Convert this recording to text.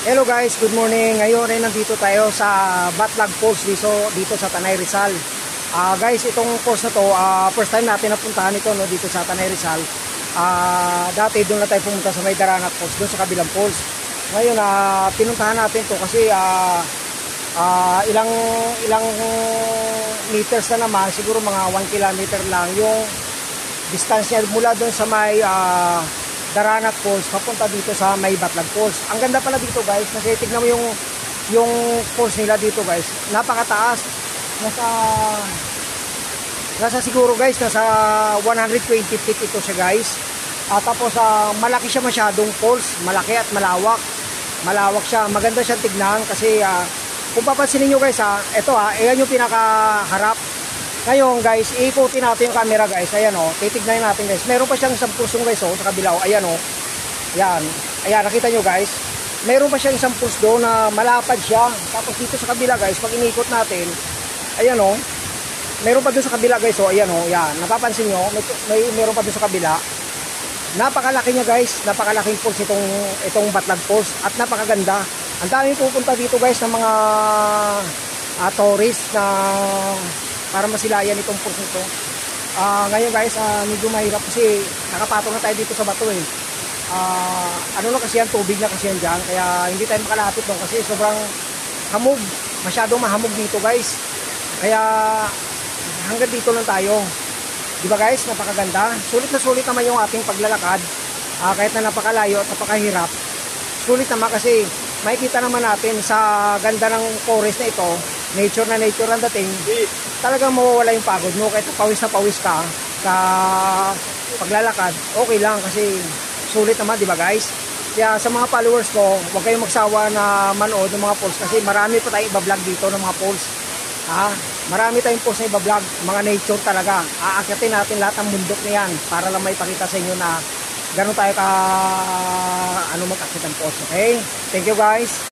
Hello guys, good morning. Ngayon ay nandito tayo sa Batlag Falls dito sa Tanay Rizal. Guys, itong falls na to, first time natin napuntahan ito no, dito sa Tanay Rizal. Dati doon na tayo pumunta sa May Daranat Falls, doon sa kabilang falls. Ngayon, pinuntahan natin to kasi ilang meters na naman, siguro mga 1 kilometer lang yung distance niya mula doon sa May Daranat Falls papunta dito sa May Batlag Falls. Ang ganda pala dito guys, kasi tignan mo yung falls nila dito guys, napakataas. Nasa siguro guys, nasa 120 feet ito siya guys. Tapos malaki siya masyadong falls, malaki at malawak. Malawak siya, maganda siyang tignan kasi kung papansinin nyo guys ito ayan yung pinakaharap. Ngayon guys, iikutin natin yung camera guys. Ayan titignan natin guys. Meron pa siyang isang pulsong guys sa kabila. Ayan Ayan. Ayan, nakita nyo guys. Meron pa siyang isang puls doon na malapad siya. Tapos dito sa kabila guys, pag inikot natin, ayan meron pa doon sa kabila guys. Ayan yan. Napapansin nyo, meron pa doon sa kabila. Napakalaki niya guys. Napakalaking pulse itong Batlag Falls. At napakaganda. Ang daming pupunta dito guys ng mga tourist na para masilayan itong falls nito. Ngayon guys, medyo mahirap kasi nakapatong na tayo dito sa bato kasi yan, tubig na kasi yan dyan, kaya hindi tayo makalapit doon kasi sobrang hamog, masyadong mahamog dito guys, kaya hanggang dito lang tayo. Diba guys, napakaganda, sulit na sulit naman yung ating paglalakad, kahit na napakalayo at napakahirap, sulit naman kasi makikita naman natin sa ganda ng forest na ito, nature na nature ang dating, talagang mawawala yung pagod mo kahit pawis na pawis ka sa paglalakad, okay lang kasi sulit naman, di ba guys? Kaya sa mga followers ko, huwag kayong magsawa na manood ng mga falls kasi marami pa tayong iba-vlog dito ng mga falls. Marami tayong falls na iba-vlog, mga nature talaga. Aakyatin natin lahat ng bundok na yan para lang may pakita sa inyo na gano'n tayo mag-akit ng falls. Okay? Thank you guys.